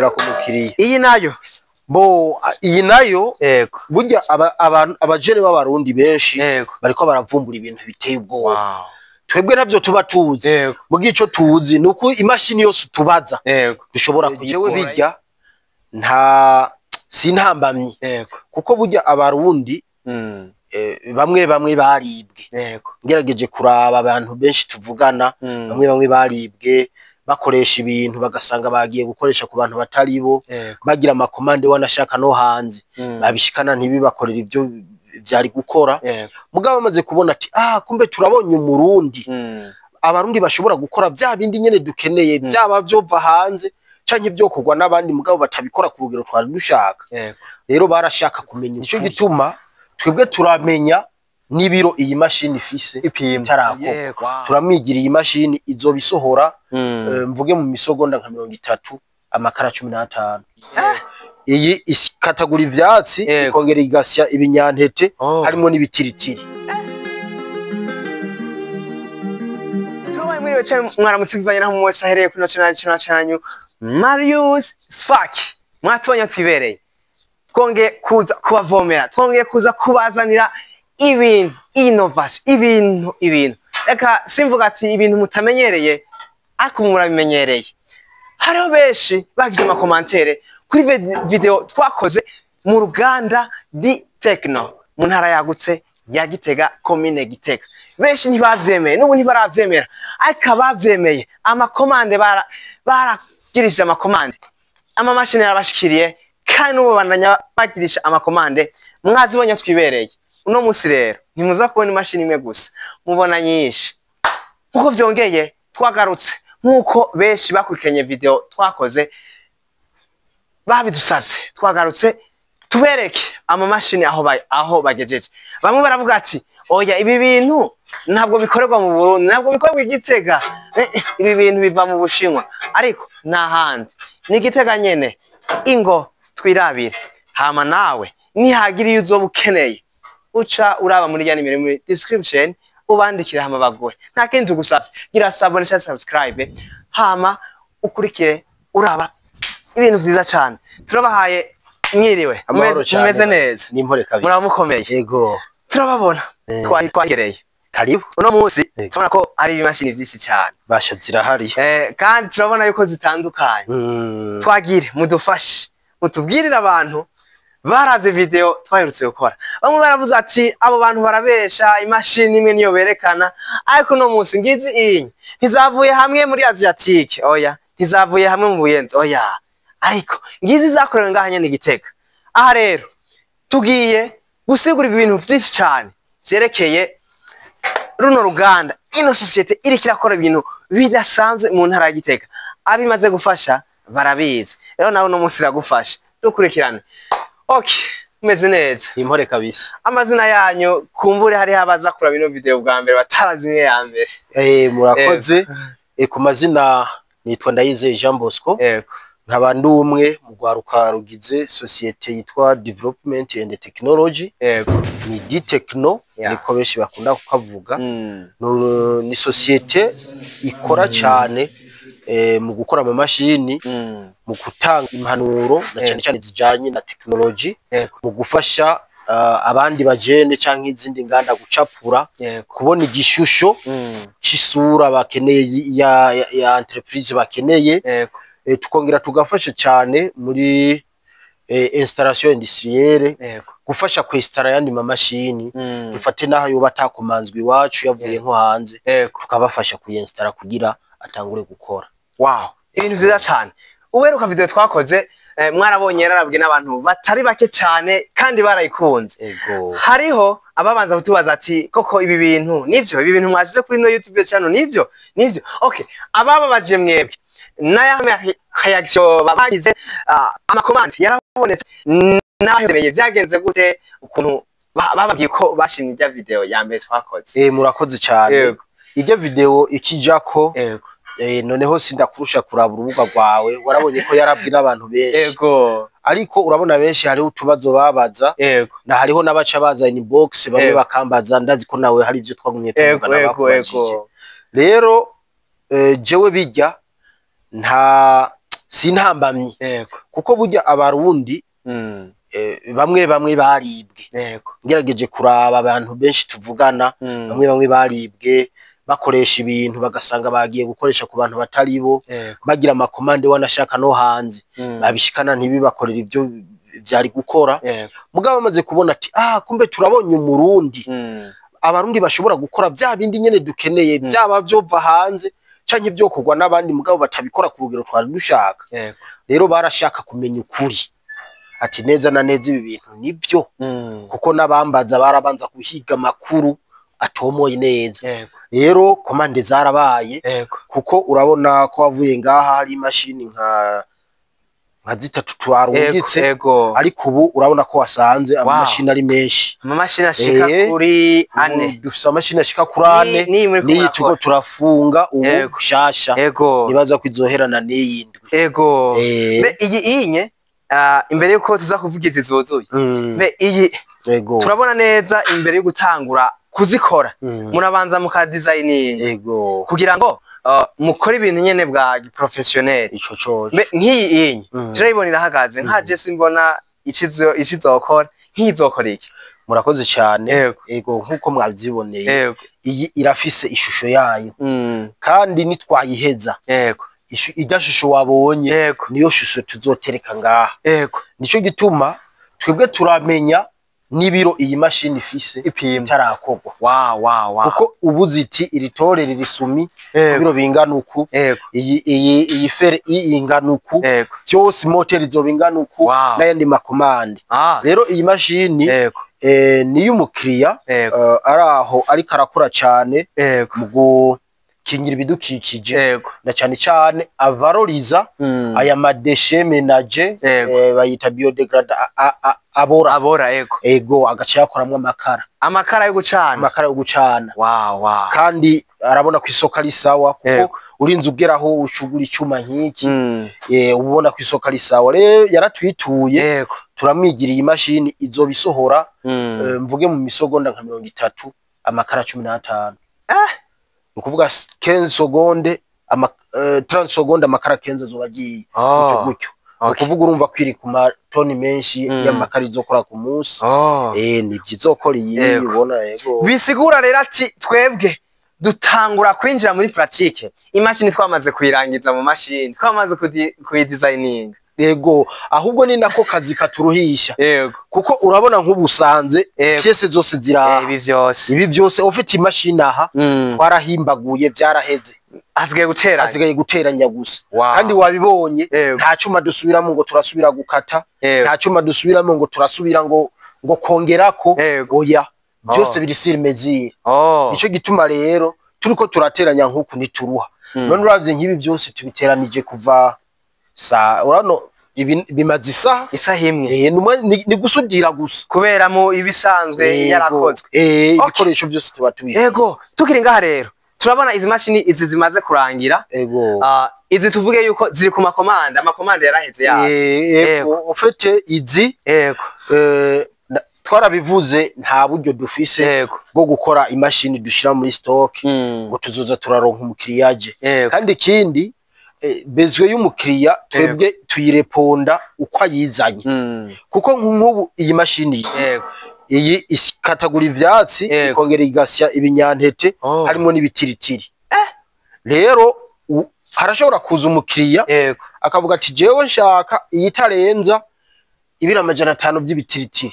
gukorera ku mukiriya. Iyi nayo Bo iyi nayo yego burya abantu abajene b'abarundi benshi yego bariko baravumbura ibintu biteye ubwoba. wow Twebwe navyo tuba tuzi. yego Mugihe ico tuzi nuko imashini yose tubaza yego dushobora kujewe bijya nta sintambamye yego kuko burya abarundi bamwe baribwe. yego Ngerageje kuraba abantu benshi tuvugana bamwe baribwe bakoresha ibintu bagasanga bagiye gukoresha ku bantu batari bo bagira amakomande wanashaka no hanze babishikana ntibibakorera ivyo vyari gukora mugabo bamaze kubona ati kumbe turabonye umurundi abarundi bashobora gukora vya bindi nyene dukeneye byaba vyova hanze canke byo kugwa n'abandi mugabo batabikora ku rugero twari dushaka. Rero barashaka kumenya ico gituma twebwe turamenya nibiro iyi mashini ifise itarako turamwigira iyi mashini izobisohora mvuge mu misogonda nka 30 amakara 15 iyi isikatagura ivyatsi ikongera igasya ibinyantete harimo n'ibitiritiri. Tubaye muri weche mwaramutse bivanye naho mwese ahereye kuri national chanyu Marius Spark mwatubonye twibereye twongeye kuza kubavomera twongeye kuza kubazanira ibintu innovation ibintu reka simvuga ati ibintu mutamenyereye ariko murabimenyereye. Hariho benshi bagize amakomantere kuri video twakoze mu ruganda di Techno mu ntara yagutse ya Gitega commune Gitega. Benshi ntibavyemeye n'ubu ntibaravyemera ariko abavyemeye amakomande baragirije amakomande amamashini yarabashikiriye kandi n'ubu bandanya bagirisha amakomande mwazibonye twibereye. Uno musi rero ntimuza kubona imashini imwe gusa mubona nyinshi nkuko vyongeye twagarutse nkuko benshi bakurikiranye video twakoze babidusavye twagarutse tubereke amamashini aho bagejeje. Bamwe baravuga ati oya ibi bintu ntabwo bikorerwa mu Burundi ntabwo bikorerwa i Gitega ibi bintu biva mu Bushinwa ariko nahandi ni Gitega nyene ingo twirabire hama nawe nihagira iyo uzoba ukeneye uca uraba muri ya nimero muri description ubandikira hama bagore nta kindi tugusavye gira sabone cyangwa subscribe hama ukurikire uraba ibintu vyiza cyane turabahaye mwiriwe mumeze neza nimpore kabisa muramukomeye yego turababona twagereye karibu uno munsi tubona ko ari imashini vyinshi cyane basha zirahari kandi turabona yuko zitandukanye twagire mudufashe mutubwirira abantu baravye video twaherutse gukora. Bamwe baravuze ati abo bantu barabesha imashini imwe niyo berekana ariko no munsi ngizi inyi ntizavuye hamwe muri Asiatique oya ntizavuye hamwe mu Buyenzi oya ariko ngizi zakorewe ngaha nyene Gitega. Aha rero tugiye gusigura ibintu vyinshi cyane vyerekeye runo ruganda ino societe iri kirakora ibintu bidasanzwe mu ntara ya Gitega. Abimaze gufasha barabizi rero nawe no munsi ragufasha dukurikirane. Okay, meze neza. Impore kabisa. Amazina yanyu kumbure hari habaza kura bino video bwa mbere batarazimwe ya mbere. Murakoze. Ku mazina nitwa Ndayizeye Jean Bosco. Nkaba ndi umwe mu gwaruka rugize societe yitwa Development and Technology. Ni di Techno niko benshi bakunda kukavuga. Ni societe ikora cyane mu gukora ama mashini mu gutanga impanuro na cyane cyane zijanye na technology mu gufasha abandi bajene canke izindi nganda gucapura kubona igishusho c'isura bakeneye ya entreprise bakeneye tukongera tugafasha cyane muri installation industrielle gufasha kwestara yandi mamashini dufate naho yoba atakomanzwe iwacu yavuye nko hanze tukabafasha kuyinstara kugira atangure gukora. Wow, ibintu vyiza cyane. Uberuka video twakoze mwarabonye yarabwe n'abantu batari bake cyane kandi barayikunze. Hariho ababanza kutubaza ati koko ibi bintu nivyo ibi bintu mwasize kuri no YouTube channel nivyo okay abababaje mwebwe naya reaction babagize amakomande yarabonetse naho byagenze gute ukuntu bababwiye ko bashimye ijya video ya mbere twakoze. Murakoze cyane. Ijya video ikijako noneho sindakurusha kuraba urubuga rwawe warabonye ko yarabwi n'abantu benshi ariko urabona benshi hari utubazo babaza na hariho n'abaca baza inbox bamwe bakambaza ndazi ko nawe hari ivyo twagumye tuvugana bakubajije. Rero jewe bijya nta sintambamye yego kuko burya abarundi bamwe baribwe yego ngerageje kuraba abantu benshi tuvugana bamwe baribwe bakoresha ibintu bagasanga bagiye gukoresha ku bantu batari bo bagira amakomande wanashaka no hanze babishikana ntibibakorera ivyo vyari gukora mugabo bamaze kubona ati kumbe turabonye umurundi abarundi bashobora gukora bya bindi nyene dukeneye byaba byova hanze canke byo kugwa n'abandi mugabo batabikora ku rugero twari dushaka rero barashaka kumenya ukuri ati neza na neza ibi bintu nibyo kuko nabambaza barabanza guhiga makuru atomoye neza rero komande zarabaye kuko urabona ko wavuye ngaha hari imashini nka zitatu twarungitse ariko ubu urabona ko wasanze amamashini ari menshi amamashini ashika kuri 4 dufise amashini ashika kuri 4 ni tuko turafunga ubu gushasha nibaza kwizoherana n'iyindwi be iyi inye imbere yuko tuza kuvuga izizozuye be iyi turabona neza imbere yo gutangura kuzikora murabanza muka designing kugira ngo mukora ibintu nyene bwa professionnel ico coje nk'iyi inye turayibona irahagaze nkaje simbona icizokora nk'izokora iki murakoze cyane nkuko mwavyiboneye iyi irafise ishusho yayo kandi nitwayiheza ijya shusho wabonye niyo shusho tuzotereka ngaha nico gituma twebwe turamenya nibiro iyi mashini ifise itarakorwa kuko ubuziti iritore ririsumi biro bingana uku iyi fere ingana uku byose moteri zo bingana uku n'ayandi makomande rero iyi mashini niyo umukiriya araho ariko arakora cyane mu kingira ibidukikije na cyane avaroriza aya madeshe menage bayita biodegrade abora agaca yakoramwe amakara yo gucana kandi arabona ku isoko ari sawa kuko urinze ugeraho ushugura icuma nk'iki ubona ku isoko ari sawa rero yaratwituye turamwigiriye imashini izobisohora mvuge mu misogonda nka 30 amakara 15 ukuvuga 15 seconde 30 seconde amakara 15 zobagiye gutyo ukuvuga urumva kwiri ku matoni menshi y'amakara izokora ku munsi ni byizokora iyi ubona bisigura rero ati twebwe dutangura kwinjira muri pratique imashini twamaze kuyirangiza mu mashini twamaze kuyidesigning ahubwo ni nako kazi katuruhisha kuko urabona nk'ubusanze pièces zose ziraha ibi byose ufite imashini aha twarahimbaguye byaraheze asigaye guteranya gusa kandi wabibonye nta cuma dusubiramo ngo turasubira gukata nta cuma dusubiramo ngo turasubira ngo kongerako oya byose biri sirimezire nico gituma rero turiko turateranya nk'uku nituruha none uravye nk'ibi byose tubiteranije kuva urano bimaze isaha imwe ni gusudira gusa kubera mu ibisanzwe yarakozwe ibikoresho byose tuba tubizi tukiri ngaha rero turabona izi mashini izi zimaze kurangira izi tuvuge yuko ziri ku amakomande yaraheze yazo ufite izi twarabivuze nta buryo dufise bwo gukora imashini dushira muri stock ngo tuzoza turaronka umukiriya aje kandi ikindi bezwe y'umukiriya twebwe tuyireponda uko ayizanye kuko nk'ubu iyi mashini iyi isikatagura ivyatsi ikongera igasya ibinyantete harimo n'ibitiritiri rero harashobora kuza umukiriya akavuga ati jewe nshaka iyitarenza ibira 500 by'ibitiritiri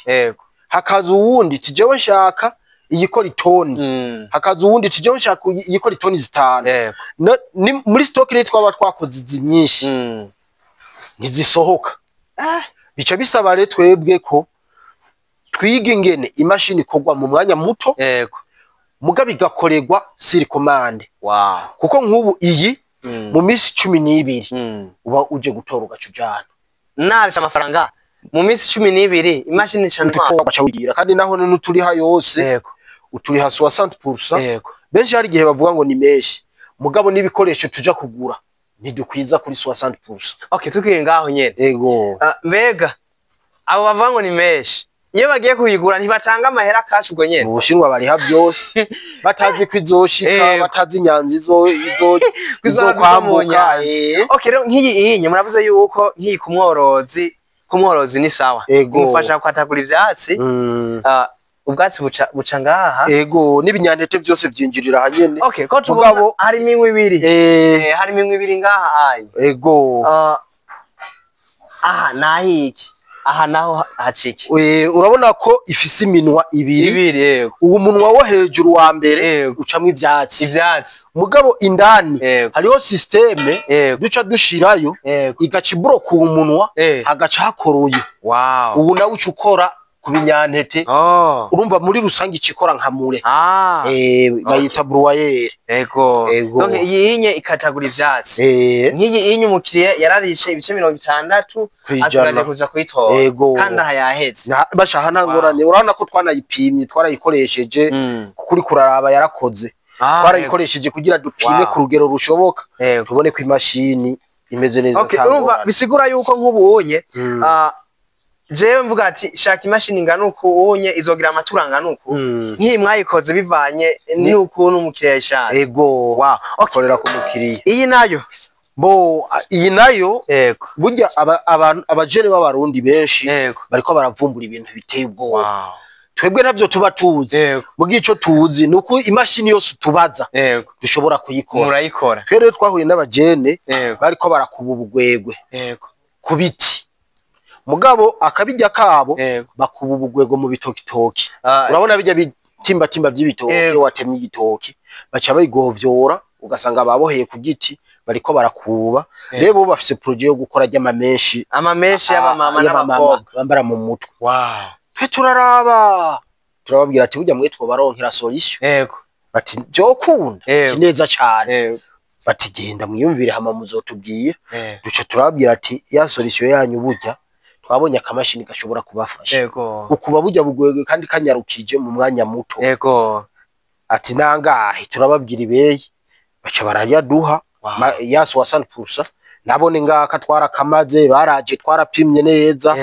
hakaza uwundi tijewe nshaka iyikora itoni hakaza uwundi tijewe nshaka iyikora itoni 5 muri stock ni twaba twakoze izi nyinshi ntizisohoka bica bisaba rero twebwe ko twiga ingene imashini ikorwa mu mwanya muto muga bigakorerwa siri commande kuko nk'ubu iyi mu minsi 12 uba uje gutora ugacujana narisha amafaranga mu minsi 12 imashini nshanwa kandi naho n'uturiha yose uturiha 60% benshi hari gihe bavuga ngo ni meshi mugabo n'ibikoresho tuja kugura ntidukwiza kuri 60%. Tukiri ngaho nyene mbega abo bavuga ngo ni meshi iyo bagiye kuyigura ntibatanga amahera cash ubwo nyene mu Bushinwa bariha byose batazi ko izoshika batazi inyanzi izokwambuka okay rero nk'iyi inyo muravuze yuko nk'iyi kumworozi ni sawa kumufasha kwatagura ivyatsi ubwatsi buca ngaha ego n'ibinyantete byose vyinjirira hanyene okay ko tubona hari imwe ibiri hari imwe ibiri ngaha anye ego aha nahiki aha naho haciki urabona ko ifise iminwa ibiri uwo munwa wo hejuru wa mbere ucamwe ivyatsi mugabo indani hariho systeme duca dushirayo igaca ibroka uwo munwa hagaca hakoroye ubu nawe uca ukora ku binyantete urumva muri rusange ikikora nka mure bayita broyer donc yinye ikatagura ivyatsi nk'iyi inye umukiriya yararishe ibice 60 asigaje kuza kuyitora kandi aha yaheze bashaha ntangorane urabona ko twanayipimye twarayikoresheje kuri kuraraba yarakoze twarayikoresheje kugira dupime ku rugero rushoboka tubone ko imashini imeze neza urumva bisigura yuko nk'ubunye jewe mvuga ati shaka imashini ingana uku unye izogira amaturanga nuku nk'iyi mwayikoze bivanye n'ukuntu umukiriya yashatse ukorera ku mukiriya iyi nayo burya abajene b'abarundi benshi bariko baravumbura ibintu biteye ubwoba twebwe navyo tuba tuzi mugihe ico tuzi nuko imashini yose tubaza dushobora kuyikora twere twahuye n'abajene bariko barakuba ubugwegwe ku biti mugabo akabijya kabo bakuba ubugwego mu bitokitoki urabona bijya bitimba by'ibitoki watemye igitoki baca bayigovyora ugasanga baboheye ku giti bariko barakuba rebo bafise projet yo gukora amamenshi y'abamama n'abakobwa bambara mu mutwe twe turababwira ati burya mwe twobaronkera solution bati byokunda kineza cyane bati genda mwiyumvire hama muzotubwira duce turababwira ati ya solution yanyu burya twabonye akamashini gashobora kubafasha ukuba burya bugwege kandi kanyarukije mu mwanya muto ati nangahe turababwira ibeye baca barayaduha yaso wa 100% nabone ngaka twarakamaze baraje twarapimye neza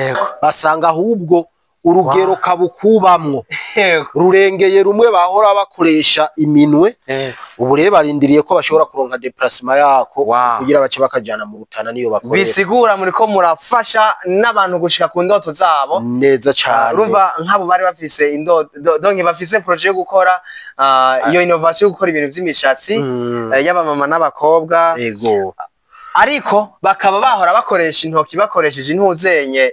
basanga ahubwo urugero kabukubamwo rurengeye rumwe bahora bakoresha iminwe ubu rero barindiriye ko bashobora kuronka déplacement yako kugira bace bakajana mu rutana niyo bakorera bisigura muri ko murafasha n'abantu gushika ku ndoto zabo neza cyane urumva nk'abo bari bafise indoto donc bafise projet yo gukora iyo innovation yo gukora ibintu vy'imishatsi y'abamama n'abakobwa ariko bakaba bahora bakoresha intoki bakoresheje intuzenye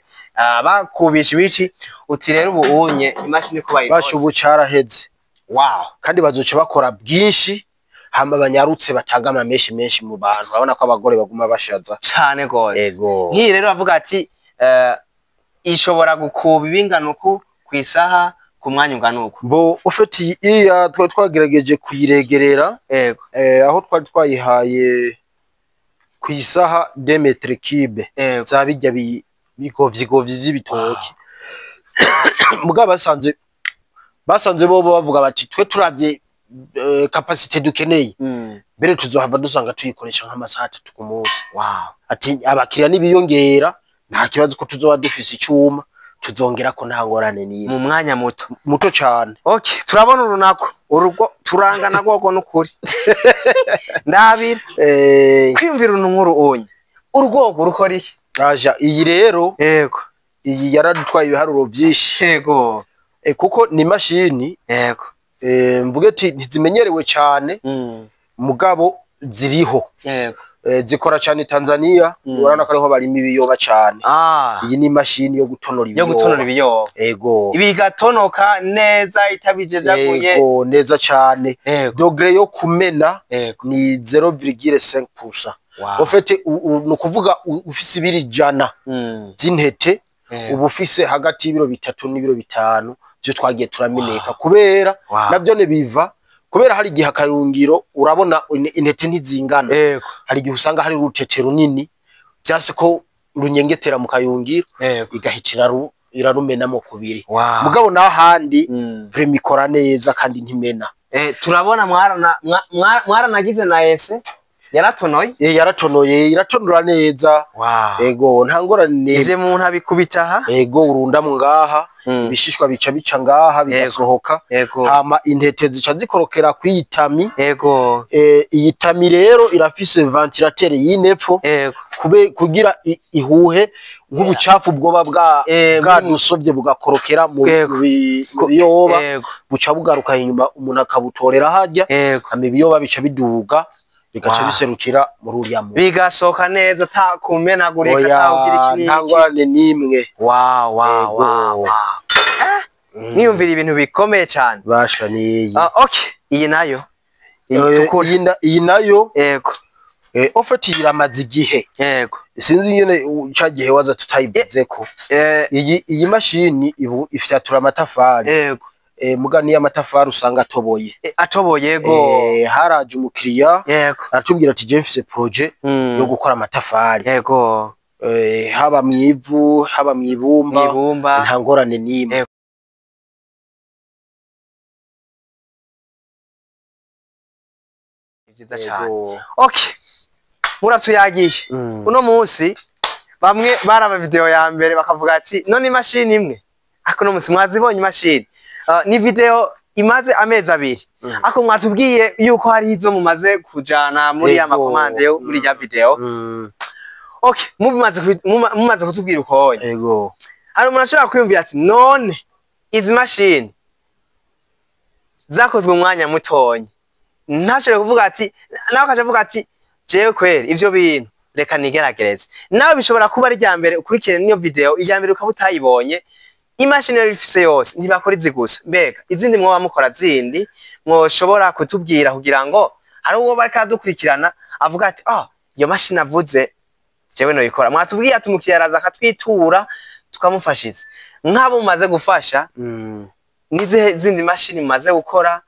bakubisha ibici uti rero ubu unye imashini ko bayikoze basho bucaraheze kandi bazoca bakora bwinshi hamba banyarutse batanga amameshi menshi mu bantu urabona ko abagore baguma bashaza cyane gose nk'iyi rero bavuga ati ishobora gukuba ibinganuku kwisaha ku mwanya unganuku bo ufeti iya twagerageje kuyiregerera aho twari twayihaye kwisaha 2 metres cube zabijya bigovyi vy'ibitoki mugabo basanze bo bavuga bati twe turavye capacité dukeneye mbere tuzohava dusanga tuyikoresha nk'amasaha 3 ku munsi ati abakiriya nibiyongera nta kibazo ko tuzoba dufise icuma tuzongera ko nta ngorane ni mu mwanya muto cyane turabona urunako urugo turangana gogo n'ukuri ndabira kwiyumvira nkuru onye urugoko rukora iki aja iyi rero iyi yaradutwaye ibiharuro byinshi kuko ni mashini mvuge ati ntizimenyerewe cyane mugabo ziriho zikora cyane Tanzania urana ko ariho barimo ibiyoba cyane iyi ni mashini yo gutonora ibiyoba ibi gatonoka neza itabije byakuye neza cyane dogre yo kumena ni 0,5%. Ufite nukuvuga ufise ibiri jana z'intete ubu ufise hagati y'ibiro 3 n'ibiro 5 byo twagiye turameneka kubera nabyo ne biva kubera hari gihe akayungiro urabona intete ntizingana hari gihe usanga hari urutete runini cyase ko runyengetera mu kayungiro igahitira irarumenamo kubiri mugabo nahandi vremikora neza kandi ntimena turabona mwaranagize na ese yaratonoye yaratonoye iratonora neza. Ego nta ngorane ivyo muntu abikubita aha ego urunda mu ngaha ibishishwa bica ngaha bigasohoka hama intete zica zikorokera kwitami. Ego iyi tami rero irafise ventilateur y'inepfo kugira ihuhe nk'ubucafu bwoba bwadusovye bugakorokera mu biyoba buca bugaruka inyuma umuntu akabutorera harya hama ibiyoba bica biduga bigaca biserukira muri uriya muntu bigasohoka neza ta kumenagurika tawugira ikiniki nta ngorane nimwe. niyumvira ibintu bikomeye cyane basha niyi okay iyi nayo iyi nayo yego ofeti iramaze igihe yego sinzi nyene ca gihe waza tutayivuze ko iyi mashini ifyatura amatafari yego muga niyo amatafari usanga atoboye yego haraje umukiriya yego aratubwira ati je mfise projet yo gukora amatafari yego haba mwivu haba mwibumba nta ngorane nimwe. Vyiza cyane okay muratuyagiye uno munsi bamwe baraba video ya mbere bakavuga ati none imashini imwe ako no munsi mwazibonye imashini ni video imaze amezi abiri ako mwatubwiye yuko hari izo mumaze kujana muri ya makomande yo muri ya video okay mumaze kutubwira uko yego hari umuntu ashobora kwiyumvira ati none izi mashini zakozwe umwanya mutonyi ntashobora kuvuga ati nawe akaje avuga ati jewe kweri ivyo bintu reka nigeragereze nawe bishobora kuba ari rya mbere ukurikire niyo video ijya mbere ukaba utayibonye imashini yari ifise yose ntibakora izi gusa mbega izindi mwoba mukora zindi mwoshobora kutubwira kugira ngo hari uwo bareka dukurikirana avuga ati iyo mashini avuze jewe no ikora mwatubwiye ati umukiriya araza akatwitura tukamufashiza nk'abo mumaze gufasha nize zindi mashini mumaze gukora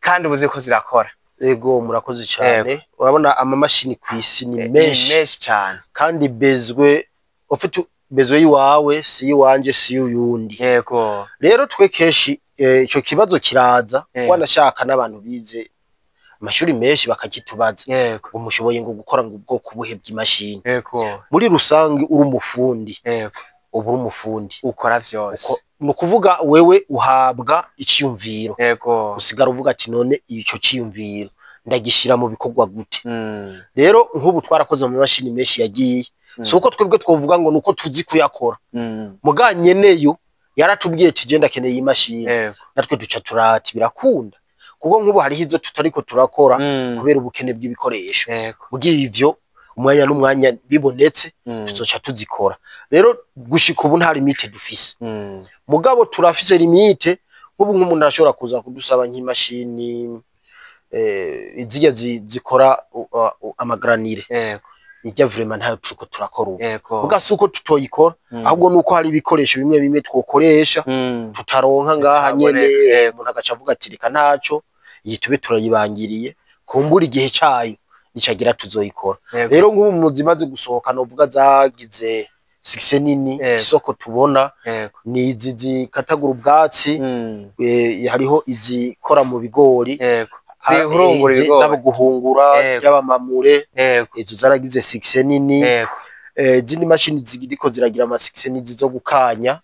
kandi ubuze ko zirakora. Ego murakoze cyane urabona ama mashini kwisi ni menshi cyane kandi bezwe ofite bezwe yiwawe si yiwanje si yuyundi. Yego rero twe keshi ico kibazo kiraza wanashaka n'abantu bize amashuri menshi bakakitubaza umushoboye ngo gukora ngo ubwoko buhe bw'imashini. Muri rusangi uri umufundi ubu umufundi ukora vyose nukuvuga wewe uhabwa iciyumviro usigara uvuga ati none ico ciyumviro ndagishira mu bikorwa gute. Rero nk'ubu twarakoze mu mashini menshi yagiye suko twebwe twovuga ngo nuko tuzi kuyakora muganye neyo yaratubwiye ati je ndakeneye imashini natwe duca turati birakunda kuko nk'ubu hari hizo tutariko turakora kubera ubukene bw'ibikoresho mugiye ivyo umwanya n'umwanya bibonetse tuzoca tuzikora. Rero gushika ubu nta limite dufise mugabo turafise limite nk'ubu nk'umuntu arashobora kuza kudusaba nk'imashini iziya zikora amagranire nijya vraiment nta tuko turakora ubu mugasuko tutoyikora ahubwo nuko hari ibikoresho bimwe bimwe twokoresha tutaronka ngaha nyene umuntu agaca avuga ati reka ntaco iyi tube turayibangiriye kumbura igihe cayo nicagira tuzoyikora. Rero nk'ubu muzimaze gusohoka novuga zagize success nini isoko tubona ni izi zikatagura ubwatsi hariho izikora mu bigori zaba guhungura y'abamamure izo zaragize success nini. Zindi mashini zigiriko ziragira ama success nini zo gukanya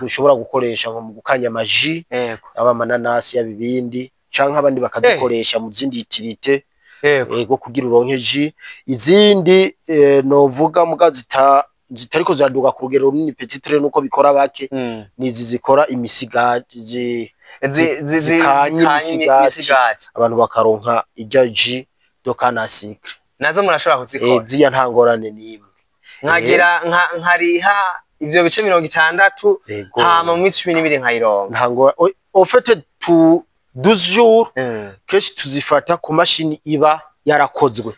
ushobora gukoresha nko mu gukanya amaji abamananasi y'abibindi canke abandi bakazikoresha mu zindi utilité ego kugira uronke ji. Izindi novuga muga zitariko ziraduga ku rugero runini petitre nuko bikora bake nizi zikora imisigati imisigati abantu bakaronka ijya ji dokana sikre nazo murashobora kuzikora ziya ntangorane nimwe nkagira nkariha ivyo bice 60 hama mu 12 nkayironka ntangora ofete tu 12 jours keshi tuzifata ku mashini iba yarakozwe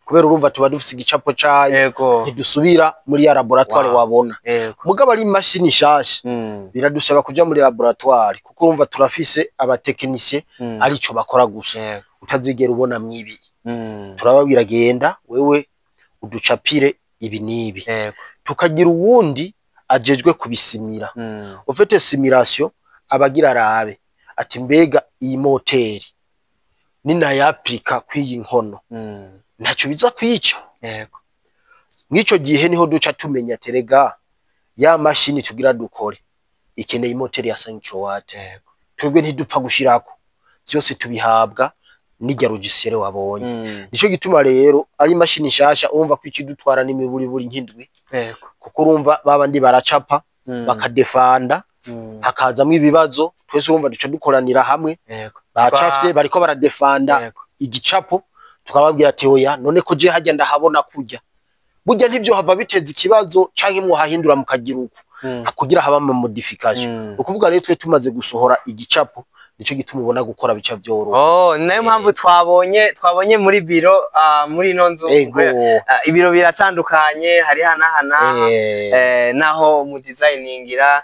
kubera urumva tuba dufise igicapo cayo ntidusubira muri ya laboratoire wabona mugabo ari mashini shasha biradusaba kuja muri laboratoire kuko urumva turafise abatekinisiye arico bakora gusa utazigera ubona mwibi turababwira genda wewe uducapire ibi nibi tukagira uwundi ajejwe kubisimira ufite simulation abagira rabe ati mbega iyi moteri nina yapika kwiyi nkono ntaco biza kwica. Yego. Nk'ico gihe niho duca tumenya terega ya mashini tugira dukore ikeneye imoteri ya 5 kW. Yego. Twebwe ntidupfa gushirako byose tubihabwa n'ijya logiciel wabonye. Nico gituma rero ari mashini nshasha urumva ko ikidutwara n'imiburi buri nk'indwi. Yego. Kuko urumva babandi baracapa bakadefanda hakazamwe ibibazo twese urumva duca dukoranira hamwe. Yego. Bacafye bariko baradefanda igicapo tukababwira ati oya none ko je hajya ndahabona kujya burya ntivyo hava biteza ikibazo canke mu hahindura mu kagiruko akugira haba mu modification. Ukuvuga rero twe tumaze gusohora igicapo nico gituma ubona gukora bica byoro. Oh, nayo mpamvu twabonye muri biro muri no nzu ibiro biratandukanye hari hanahana naho mu designingira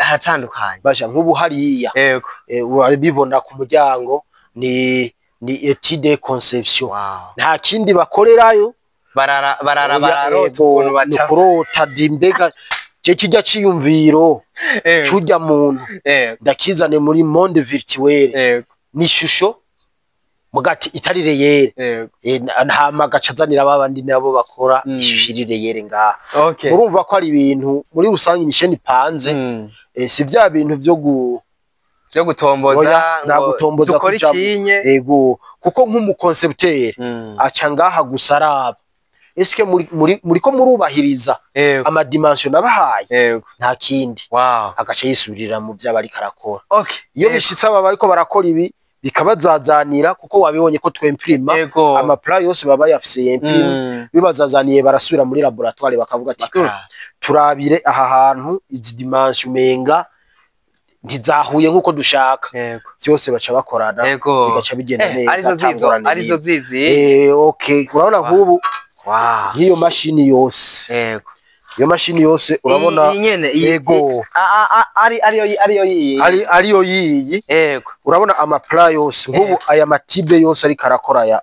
hatandukanye. Basha nk'ubu hariya Yego. Urabibona ku muryango ni étude conception. Nta kindi bakorerayo bararota ukuntu baca kurota dimbega cyo kijya ciyumviro cujya muntu ndakizane muri monde virtuel ni shusho mugati itari reyere nta magacazanira babandi nabo bakora ishirire yere nga. Urumva ko ari ibintu muri rusange nisheni panze si vya bintu byo gutomboza na gutomboza dukora ikinye. Ego kuko nk'umu concepteur aca ngaha gusaraba eske muri ko murubahiriza ama dimension abahaye nta kindi agaca yisubirira mu by'abari karakora. Iyo bishitse aba bariko barakora ibi bikabazazanira kuko wabibonye ko twemprima ama plan yose baba yafise imprime bibazazaniye barasubira muri laboratoire bakavuga ati turabire aha hantu izi dimension menga ntizahuye nkuko dushaka byose baca bakorana bigaca bigenda neza. Arizo zizi okay urabona nk'ubu hiyo mashini yose iyo mashini yose urabona yego ariyo yiyi urabona ama plan yose nk'ubu aya matibe yose ari karakora ya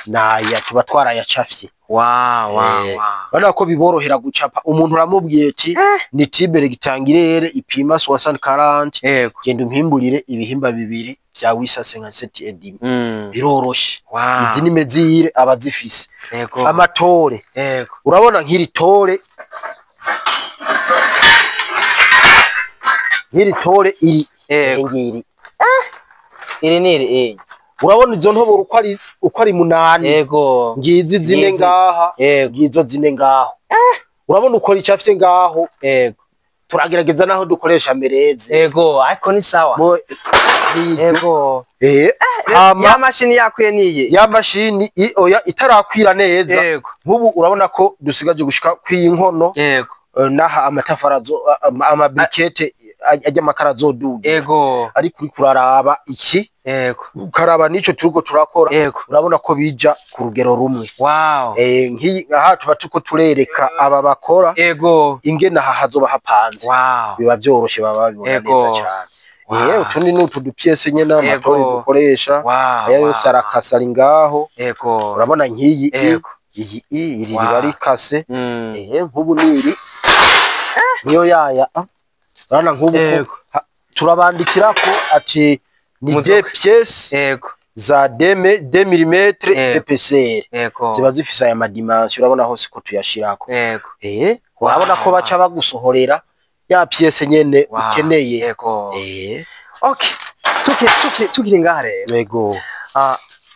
naya tuba twarayacafye. Bana ko biborohera gucapa umuntu uramubwiye ati ni tibe rectangulaire ipima 60-40 genda umpimburire ibihimba bibiri bya wisase nka seti edimi biroroshe. Izi ni mezire abazifise amatore urabona nk'iri tore iri ngiri iri niri urabona izo ntoboro uko ari 8 ngizi zine ngaha ngizo zine ngaho urabona uko ricafye ngaho turagerageza naho dukoresha mereze ariko ni sawa ya mashini yakwiye niye ya mashini oya itarakwira neza nk'ubu urabona ko dusigaje gushika kw'inkono naha amatafarazo amabrikete ajya makara zoduge ari kuri kuraraba iki ukaraba nico turuko turakora urabona ko bija ku rugero rumwe. Nki aha tuba tuko turereka aba bakora ingene aha hazoba hapanze biba byoroshe baba babibona neza cyane. Utundi n'utu dupiese nyene amatori dukoresha aya yose arakasara ngaho urabona nk'iyi iri bari kase nk'ubu niri niyo yaya urabona nk'ubu turabandikira ko ati ni 2 pièces za 2 mm d'épaisseur ziba zifise aya madimension urabona hose ko tuyashirako urabona ko baca bagusohorera ya pièce nyene ukeneye. Okay tukiri ngaha rero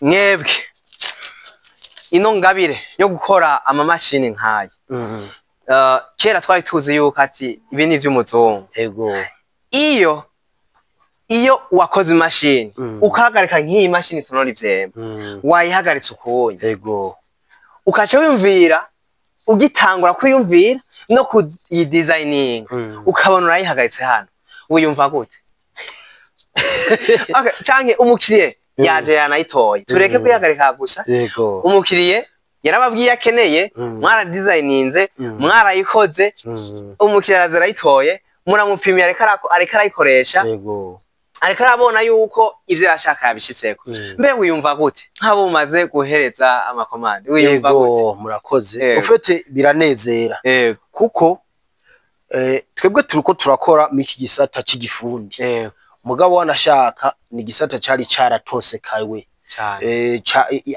mwebwe ino ngabire yo gukora ama machine nk'aya kera twari tuzi yuko ati ibi ni vy'umuzungu. Iyo wakoze imashini ukahagarika nk'iyi mashini tunora ivyema wayihagaritse ukuye ukaca wimvira ugitangura kwiyumvira no kuyidesigning ukabona urayihagaritse hano wiyumva gute? Canke umukiriye yaje yanayitoye tureke kwihagarika gusa umukiriye yarababwiye akeneye mwara designinze mwarayikoze umukiriya arazirayitoye muramupimira ariko arayikoresha ariko arabona yuko ivyo yashaka yabishitseko. Mbe wiyumva gute nk'abo umaze guhereza amakomande wiyumva gute? Murakoze ufite biranezera kuko twebwe turuko turakora miki gisata c'igifundi mugabo wanashaka ni gisata cari caratose kawe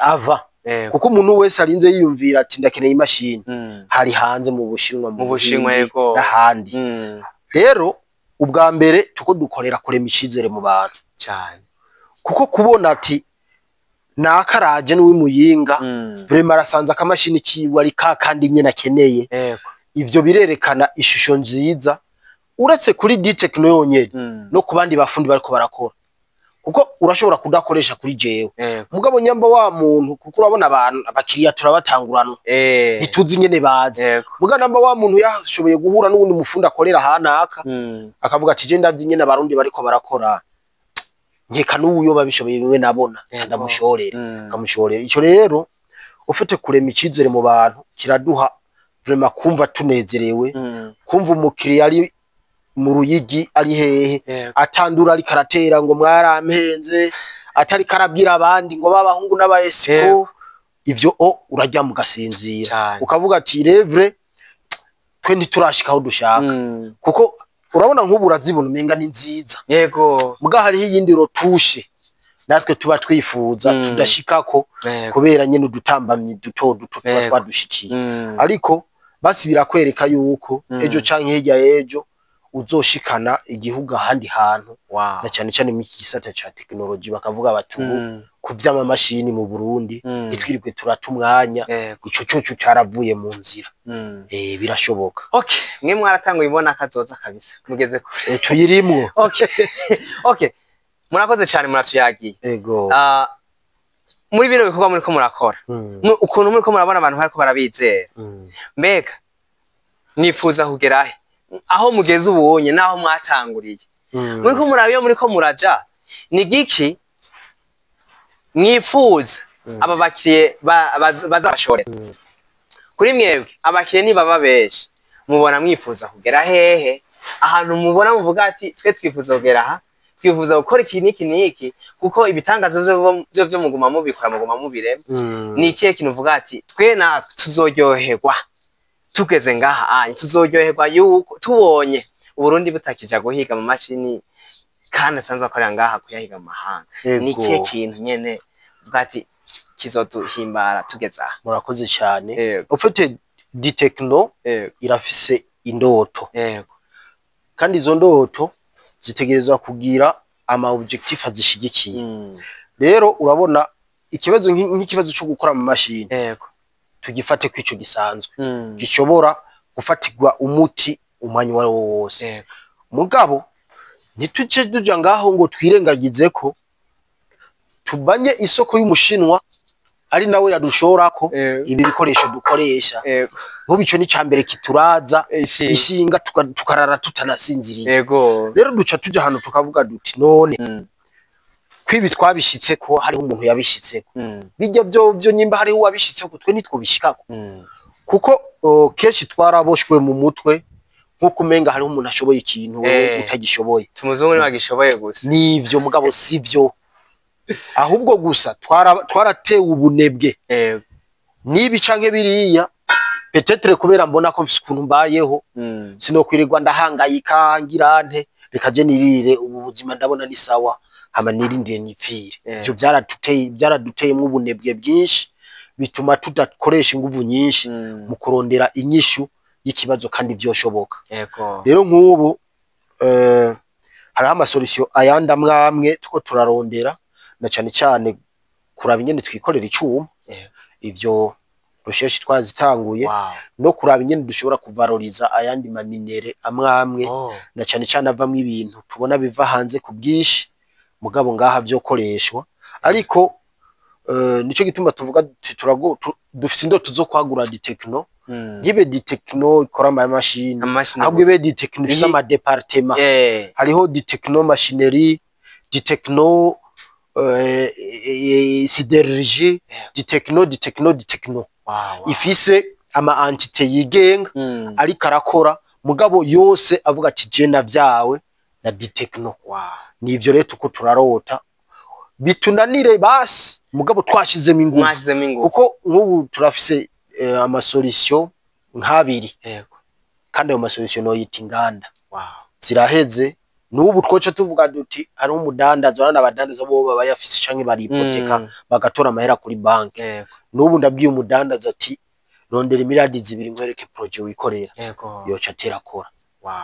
ava kuko umuntu wese arinze yiyumvira ati ndakeneye imashini hari hanze mu Bushinwa yego n'ahandi rero ubwa mbere tuko dukorera kurema icizere mu bantu cyane kuko kubona ati nakaraje n'uwimuyinga vraiment arasanza akamashini kiwe ari kandi nyene akeneye ivyo birerekana ishusho nziza uretse kuri D-Techno yonyene no kubandi bafundi bariko barakora kuko urashobora kudakoresha kuri jewe mugabo nyamba wa muntu kuko urabona abantu abakiriya turabatangurana ntituzi nyene baze muga namba wa muntu yashoboye guhura n'ubundi mufundi akorera hanaka akavuga ati je ndavye nyene abarundi bariko barakora nkeka n'uyo babishoboye biwe nabona ndamushorera kamushorera ico rero ufite kurema icizere mu bantu kiraduha vraiment kumva tunezerewe kumva umukiriya ari mu Ruyigi ari hehe atandura ari karatera ngo mwarampenze atari karabwira abandi ngo babahungu n'abaesiko ivyo urajya mugasinzira ukavuga ati revre twe ntiturashikaho dushaka kuko urabona nk'ubu urazibona umenga ni nziza yego muga hari yindi rotushe natwe tuba twifuza tudashikako kubera nyene udutambamye duto tuba twadushikiye ariko basi birakwereka yuko ejo canke hirya ejo uzoshikana igihugu ahandi hantu na cyane cyane mu gisata ca technology bakavuga batubu ku vy'amamashini mu Burundi itwirwe turatumwanya ico coco caravuye mu nzira birashoboka okay mwe mwaratanguye ibona kazoza kabisa mugeze ko tuyirimwo okay murakoze cyane muratuyagiye ego muri bino bikorwa muri ko murakora ukuntu muri ko murabona abantu bariko barabizera mbega nifuza kugerahe aho mugeze ubonye naho mwatanguriye muri ko murabiyo muri ko muraja ni giki mwifuza aba bakiriye bazabashore kuri mwebwe abakiriye niba babeje mubona mwifuza kugera hehe ahantu mubona muvuga ati twe twifuza kugera aha twifuza gukora iki niki kuko ibitangazo byo muguma mubikora muguma mubirema ni ikihe kintu uvuga ati twe natwe tuzoryoherwa tugeze ngaha tuzoryoherwa yuko tubonye Burundi butakija guhiga mu mashini kandi asanzwe akorera ngaha kuyahiga mu mahanga ni ikihe kintu nyene uvuga ati kizoduhimbara tugeza murakoze cyane ufite D-Techno irafise indoto kandi izo ndoto zitegerezwa kugira ama objectif azishigikiye rero urabona ikibazo nk'ikibazo cyo gukora mu mashini tugifate kwico gisanzwe gishobora gufatirwa umuti umwanya wose mugabo ntituce duja ngaho ngo twirengagize ko tubanye isoko y'umushinwa ari nawe yadushorako ibi bikoresho dukoresha nk'ubico ni cambere kituraza ishinga tukarara tutanasinziriye rero duca tuja hano tukavuga duti none kwibi twabishitseko hariho umuntu yabishitseko bijya byo nyimba hariho wabishitseko twe nitwo bishikako kuko keshi twaraboshwe mu mutwe nko kumenga hariho umuntu ashoboye ikintu wewe utagishoboye tumuzungu ni bagishoboye gusa nivyo mugabo sivyo ahubwo gusa twaratewe ubunebwe nibi canke biriya petetre kubera mbona ko mfise ukuntu mbayeho sinokwirirwa ndahangayika ngirante reka je nirire ubu buzima ndabona ni sawa hama nirindire nipfire ivyo byaraduteyemwo ubunebwe bwinshi bituma tudakoresha inguvu nyinshi mu kurondera inyishu y'ikibazo kandi vyoshoboka rero nk'ubu hariho amasolution ayandi amwamwe tuko turarondera na cyane cyane kuraba ingene twikorera icuma ivyo recherche twazitanguye no kuraba ingene dushobora kuvaloriza ayandi maminere amwamwe na cyane cyane avamwe ibintu tubona biva hanze ku bwishi mugabo ngaha byokoreshwa ariko nico gituma tuvuga dufise indoto zo kwagura D-Techno ngibe D-Techno ikora ama machine ahubwo ibe D-Techno ifise ama departement hariho D-Techno machinerie D-Techno sidérurgie D-Techno ifise ama entité yigenga ariko arakora mugabo yose avuga ati je navyawe na D-Techno nivyo rero tuko turarota bitunanire basi mugabo twashizemo ingufu kuko nk'ubu turafise ama solution nk'abiri kandi ayo ma solution no yita inganda ziraheze n'ubu twoca tuvuga duti ari umudandaza urana abadandaza bo baba yafise canke bari ipoteka bagatora amahera kuri banki n'ubu ndabwiye umudandaza ati rondera miliyari 2 nkwereke projet wikorera yoca terakora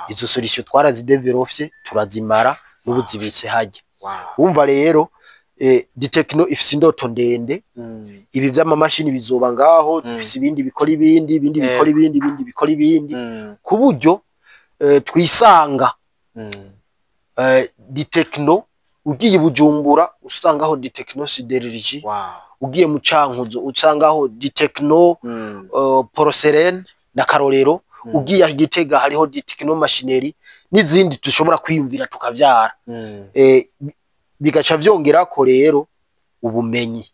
izo solution twarazidevelopye turazimara n'ubu zibitse hajya wumva rero di techno ifise indoto ndende ibi vy'amamashini bizoba ngaho dufise ibindi bikora ibindi bikora ibindi bikora ibindi ku buryo twisanga di techno ugiye Bujumbura usangaho di techno siderurgie ugiye mu Cankuzo usangaho di techno porcelaine na Karorero ugiye Gitega hariho di techno machinery n'izindi dushobora kwiyumvira tukavyara bigaca vyongera ko rero ubumenyi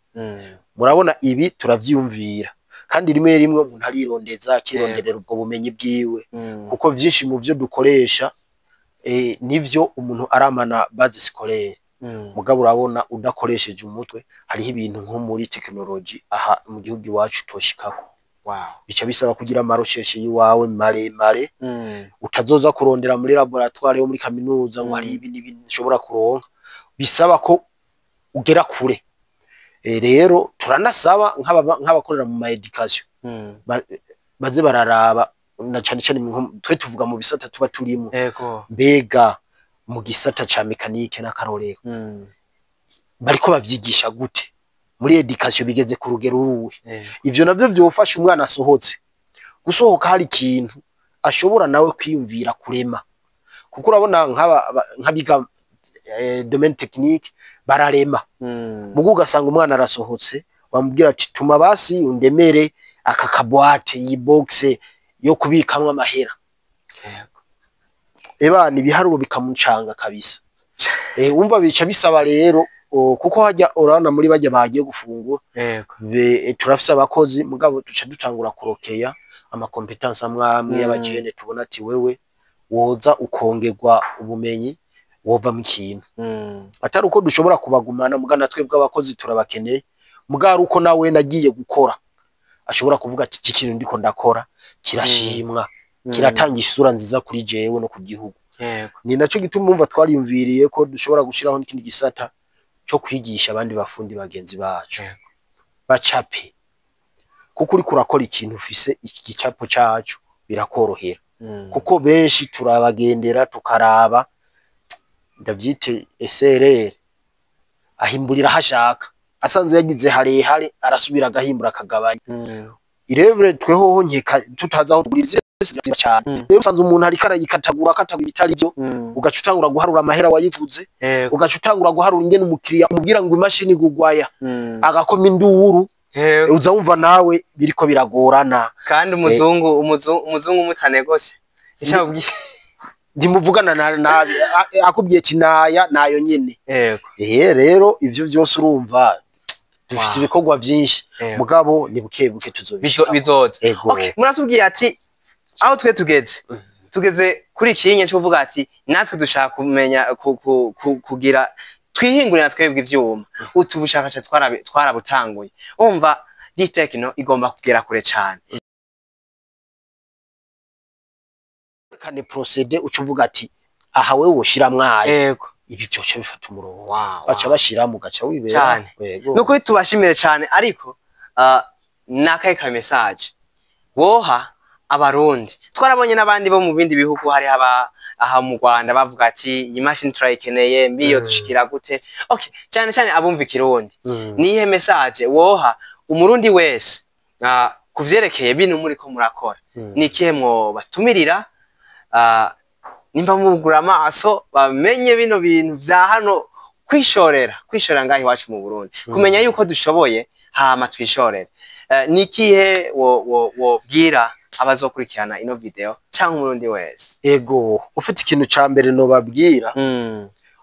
murabona ibi turavyumvira kandi rimwe rimwe umuntu arirondeza kironderera ubwo bumenyi bwiwe kuko vyinshi mu vyo dukoresha nivyo umuntu aramana base scolaire mugabo urabona udakoresheje umutwe hariho ibintu nko muri technology aha mu gihugu iwacu toshikako bica bisaba kugira amarosheshe yiwawe maremare utazoza kurondera muri laboratoire yo muri kaminuza ngo hari ibi nshobora kuronka bisaba ko ugera kure rero turanasaba nk'abakorera mu education baze bararaba na cyane cyane twe tuvuga mu bisata tuba turimo mbega mu gisata ca mekanike na Karorero bariko bavyigisha gute muri education bigeze ku rugero ruhe ivyo navyo vyofasha umwana asohotse gusohoka hari ikintu ashobora nawe kwiyumvira kurema kuko urabona nk'abiga domaine technique bararema mugu ugasanga umwana arasohotse wamubwira ati tuma basi undemere aka kabwate yi box yo kubikamwa amahera ebana ibiharuro bikamucanga kabisa umva bica bisaba rero kuko hajya urana muri bajya bagiye gufungura turafise abakozi mugabo duca dutangura kurokeya ama competence amwamwe y'abajene tubona ati wewe woza ukongerwa ubumenyi wova mu kintu atari uko dushobora kubagumana mugana twebwe abakozi turabakeneye mugari uko nawe nagiye gukora ashobora kuvuga ati iki kintu ndiko ndakora kirashimwa kiratangisha isura nziza kuri jewe no ku gihugu ni naco gituma umva twariyumviriye ko dushobora gushiraho n'ikindi gisata cyo kwigisha abandi bafundi bagenzi bacu bacape kuko uri kurakora ikintu ufise iki gicapo cyacu birakorohera kuko benshi turabagendera tukaraba ndavyite SRR ahimburira hashaka asanze yagize harehare arasubira agahimbura akagabanya irevre tweho nkeka tutazaho tugurize cyane rero usanze umuntu ari karayikatagura bitari byo ugaca utangura guharura amahera wayivuze ugaca utangura guharura ingene umukiriya umubwira ngo imashini gugwaya agakoma induru uza wumva nawe biriko biragorana kandi umuzungu mutanegose ishabwiye ndimuvugana nabi akubwiye ati nayo nyene rero ivyo byose urumva dufise ibikorwa byinshi mugabo ni buke tuzobishika bizoza okay muratubwiye ati aho twe tugeze kuri kinye cyo kuvuga ati natwe dushaka kumenya kugira twihingurira twebwe ivyuma utubushakashatsi twarabutanguye umva di techno igomba kugera kure cyane kane procede ucuvuga ati aha wewe woshira mwaye ibi byoce bifata umurongo baca bashira mu gaca wibera nuko tubashimire cyane ariko nakaye ka message woha abarundi twarabonye nabandi bo mu bindi bihugu hari aha mu Rwanda bavuga ati iyi machine turayikeneye mbiyo dushikira gute okay cyane cyane abumva ikirundi nihe message woha umurundi wese kuvyerekeye bintu muri ko murakora nikihe mwo batumirira nimba mugura amaso bamenye bino bintu vya hano kwishorera ngaho iwacu mu Burundi kumenya yuko dushoboye hama twishorera nikihe wo bwira abazokurikirana ino video cyangwa umurundi wese ego ufite ikintu ca mbere no babwira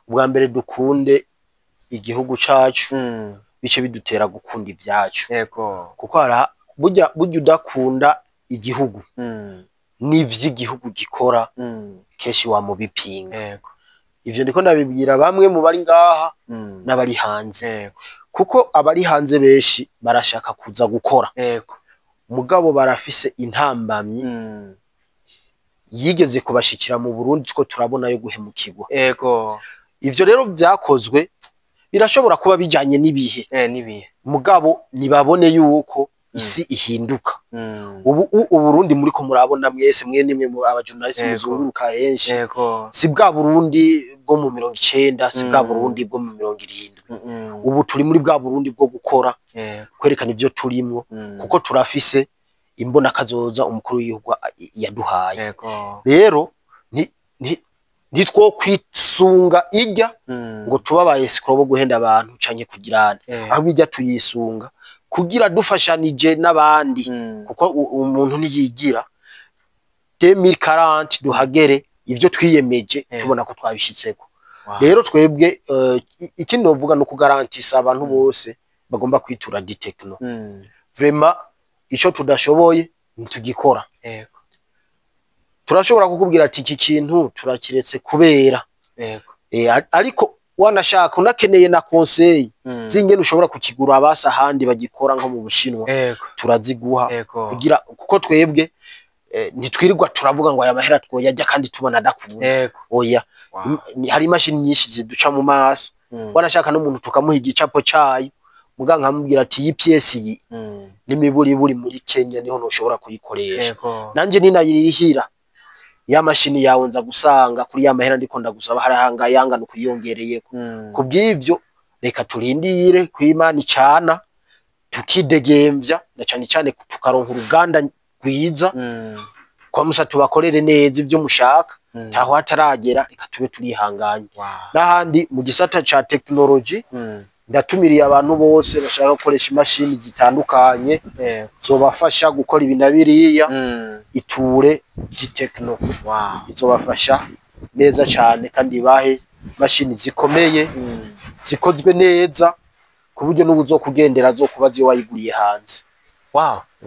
ubwa mbere dukunde igihugu cacu bice bidutera gukunda ivyacu kuko burya udakunda igihugu n'ivy'igihugu gikora keshi wa mubipinga ivyo ndiko ndabibwira bamwe mu bari ngaha n'abari hanze kuko abari hanze beshi barashaka kuza gukora mugabo barafise intambamyi yigeze kubashikira mu Burundi two turabona yo guhemukirwa. Ego Ivyo rero byakozwe birashobora kuba bijanye n'ibihe nibihe mugabo nibabone yuko isi ihinduka. Ubu Burundi muri ko murabona mwese nimwe mu abajournalist muzunguruka henshi si bwa Burundi bwo mu 90 si bwa Burundi bwo mu 70 ubu turi muri bwa Burundi bwo gukora kwerekana ivyo turimwo kuko turafise imbona kazoza umukuru w'igihugu yaduhaye. Rero ntitwo kwisunga ijya ngo tubabaye sikrobo guhenda abantu canke kugirana aho bijya tuyisunga kugira dufashanije n'abandi kuko umuntu niyigira 2040 duhagere ivyo twiyemeje tubona ko twabishitseko. Rero twebwe ikindi novuga no kugarantisa abantu bose bagomba kwitura di techno vraiment ico tudashoboye ntitugikora. Turashobora kukubwira ati iki kintu turakiretse kubera ariko wanashaka unakeneye na conseil zingene ushobora kukigura abasa handi bagikora nko mu Bushinwa turaziguha kugira kuko twebwe ntitwirirwa turavuga ngo aya mahera twoyajya kandi tubona dakubona oya hari imashini nyinshi ziduca mu maso wanashaka n'umuntu tukamuha igicapo cayo muganga amubwira ati iyi pièce iyi nimiburi buri muri Kenya niho noshobora kuyikoresha nanje ninayirihira ya mashini yawe nza gusanga kuri ya mahera ndiko ndagusaba harahanga yangana kuyongereyeko kubw'ivyo reka turindire kw'Imana icana tukidegemvya na cyane tukaronka uruganda rwiza kwa musa tubakorere neza ivyo mushaka taho hataragera reka tube turihanganye. N'ahandi mu gisata ca technology ndatumiriye abantu bose bashaka gukoresha imashini zitandukanye zobafasha gukora ibinabiriya iture di techno izobafasha neza cyane kandi bahe mashini zikomeye zikozwe neza ku buryo n'ubuzokugendera zo kubaza iyo wayiguriye hanze.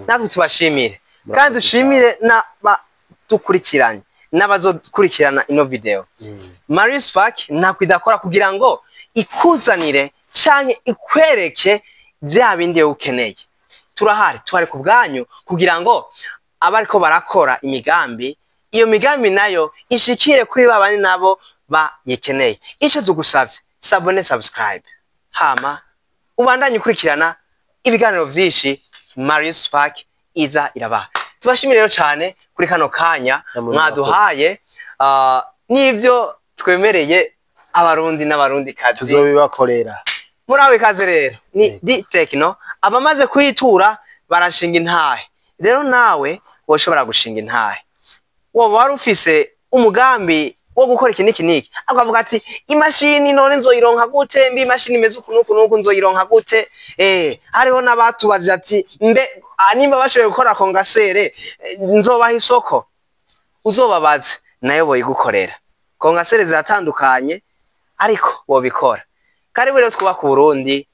natwe tubashimire kandi ushimire dukurikiranye n'abazokurikirana ino video. Marius Spark nakwidakora kugira ngo ikuzanire canke ikwereke bya bindi ukeneye. Tuhari ku bwanyu kugira ngo abariko barakora imigambi iyo migambi nayo ishikire kuri babandi nabo bayikeneye. Ico tugusavye sabone subscribe hama ubandanye ukurikirana ibiganiro vyinshi Marius Spark iza iraba. Tubashimire rero cyane kuri kano kanya mwaduhaye n'ivyo twemereye abarundi n'abarundi kazi tuzobibakorera. Murawe kaze rero ni di techno abamaze kwitura barashinga intahe. Rero nawe woshobora gushinga intahe woba wari ufise umugambi wo gukora iki akavuga ati imashini none nzoyironka gute mbi imashini imeze uku nzoyironka gute hariho n'abatubaza ati mbe nimba bashoboye gukora kongasere nzobaha isoko uzobabaze nayo boyigukorera. Kongasere ziratandukanye ariko bobikora. Karibu rero twubaka Burundi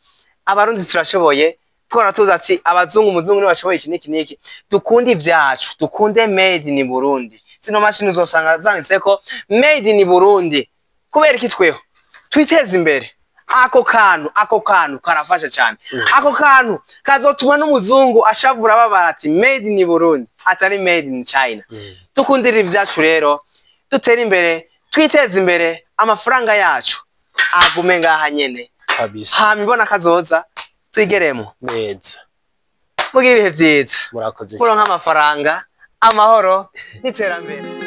abarundi turashoboye twora tuza ati abazungu umuzungu ni bashoboye iki dukunde ivyacu dukunde made in Burundi. Sino mashini uzosanga zanditseko made in Burundi kubera iki tweho twiteze imbere. Ako kantu karafasha cyane. Ako kantu kazotuma n'umuzungu ashavura babara ati made in Burundi atari made in China. Dukundira ivyacu rero dutera imbere twiteze imbere amafaranga yacu agume ngaha nyene kabisa hamibona kazoza twigeremo neza. Mugira ibihe vyiza Murakoze muronka amafaranga amahoro n'iterambere.